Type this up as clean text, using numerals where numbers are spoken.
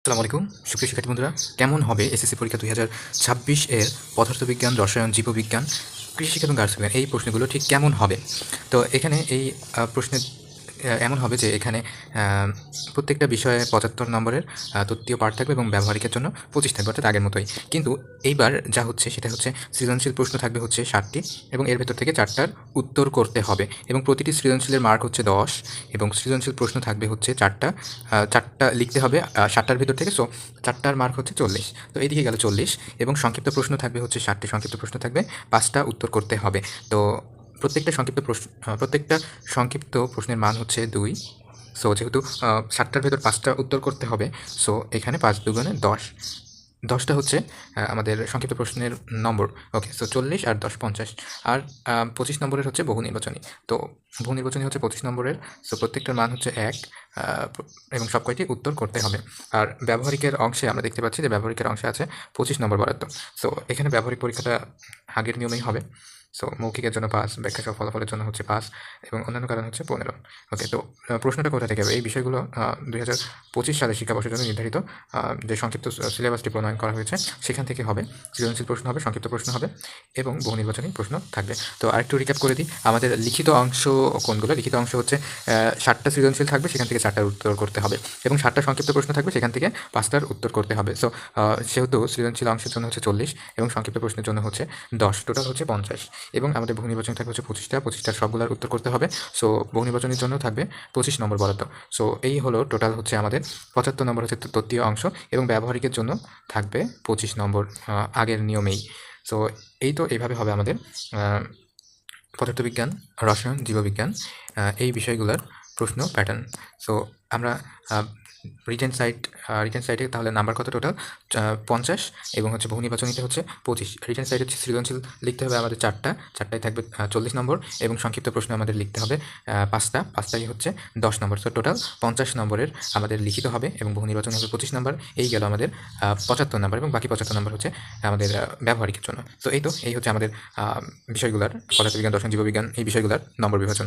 আসসালামু আলাইকুম সুপ্রিয় শিক্ষার্থী বন্ধুরা, কেমন হবে এসএসসি পরীক্ষা 2026 এর পদার্থবিজ্ঞান, রসায়ন, জীববিজ্ঞান, কৃষিশিক্ষা এবং গার্হস্থ্য বিজ্ঞান এই প্রশ্নগুলো ঠিক কেমন হবে? তো এখানে এই প্রশ্নের এমন হবে যে এখানে প্রত্যেকটা বিষয়ে 75 নম্বরের তত্ত্বীয় পাঠ থাকবে এবং ব্যবহারিকের জন্য 25 থাকবে, অর্থাৎ আগের মতোই। কিন্তু এইবার যা হচ্ছে সেটা হচ্ছে সৃজনশীল প্রশ্ন থাকবে হচ্ছে 60টি এবং এর ভেতর থেকে 4টার উত্তর করতে হবে এবং প্রতিটি সৃজনশীলের মার্ক হচ্ছে 10 এবং সৃজনশীল প্রশ্ন থাকবে হচ্ছে 4টা লিখতে হবে 60টার ভেতর থেকে। সো 4টার মার্ক হচ্ছে 40। তো এইদিকে গেল 40 এবং সংক্ষিপ্ত প্রশ্ন থাকবে হচ্ছে 60টি সংক্ষিপ্ত প্রশ্ন থাকবে, 5টা উত্তর করতে হবে। তো প্রত্যেকটা সংক্ষিপ্ত প্রশ্নের মান হচ্ছে 2। সো যেহেতু 60টার ভেতর 5টা উত্তর করতে হবে, সো এখানে 5 দুগুণে 10। 10টা হচ্ছে আমাদের সংক্ষিপ্ত প্রশ্নের নম্বর। ওকে, সো 40 আর 10 50। আর 25 নম্বরের হচ্ছে বহু নির্বাচনী। তো বহু নির্বাচনী হচ্ছে 25 নম্বরের। সো প্রত্যেকটার মান হচ্ছে 1 এবং সব কয়টি উত্তর করতে হবে। আর ব্যবহারিকের অংশে আমরা দেখতে পাচ্ছি যে ব্যবহারিকের অংশে আছে 25 নম্বর বরাদ্দ। সো এখানে ব্যবহারিক পরীক্ষাটা আগের নিয়মেই হবে। সো মৌখিকের জন্য 5, ব্যাখ্যা সহ ফলাফলের জন্য হচ্ছে 5 এবং অন্যান্য কারণ হচ্ছে 15। ওকে, তো প্রশ্নটা কোথা থেকে হবে? এই বিষয়গুলো 2025 সালের শিক্ষাবর্ষের জন্য নির্ধারিত যে সংক্ষিপ্ত সিলেবাসটি প্রণয়ন করা হয়েছে সেখান থেকে হবে। সৃজনশীল প্রশ্ন হবে, সংক্ষিপ্ত প্রশ্ন হবে এবং বহু নির্বাচনী প্রশ্ন থাকবে। তো আরেকটু রিক্যাপ করে দিই, আমাদের লিখিত অংশ কোনগুলো? লিখিত অংশ হচ্ছে 60টা সৃজনশীল থাকবে, সেখান থেকে 4টার উত্তর করতে হবে এবং 60টা সংক্ষিপ্ত প্রশ্ন থাকবে, সেখান থেকে 5টার উত্তর করতে হবে। সো সেহেতু সৃজনশীল অংশের জন্য হচ্ছে 40 এবং সংক্ষিপ্ত প্রশ্নের জন্য হচ্ছে 10, টোটাল হচ্ছে 50 এবং আমাদের বহু নির্বাচনী থাকবে হচ্ছে 25টার সবগুলোর উত্তর করতে হবে। সো বহু নির্বাচনের জন্য থাকবে 25 নম্বর বরাদ্দ। সো এই হলো টোটাল হচ্ছে আমাদের 75 নম্বর হচ্ছে তত্ত্বীয় অংশ এবং ব্যবহারিকের জন্য থাকবে 25 নম্বর আগের নিয়মেই। সো এইভাবে হবে আমাদের পদার্থবিজ্ঞান, রসায়ন, জীববিজ্ঞান এই বিষয়গুলোর প্রশ্ন প্যাটার্ন। সো আমরা রিটেন সাইডে তাহলে নাম্বার কত টোটাল? 50 এবং হচ্ছে বহু নির্বাচনীতে হচ্ছে 25। রিটেন সাইডে হচ্ছে সৃজনশীল লিখতে হবে আমাদের 4টায় থাকবে 40 নম্বর এবং সংক্ষিপ্ত প্রশ্ন আমাদের লিখতে হবে 5টাই হচ্ছে 10 নম্বর। সো টোটাল 50 নম্বরের আমাদের লিখিত হবে এবং বহু নির্বাচনী হবে 25 নম্বর। এই গেল আমাদের 75 নম্বর এবং বাকি 75 নম্বর হচ্ছে আমাদের ব্যবহারিকের জন্য। তো এই হচ্ছে আমাদের বিষয়গুলোর পদার্থবিজ্ঞান, রসায়ন, জীববিজ্ঞান এই বিষয়গুলোর নম্বর বিভাজন।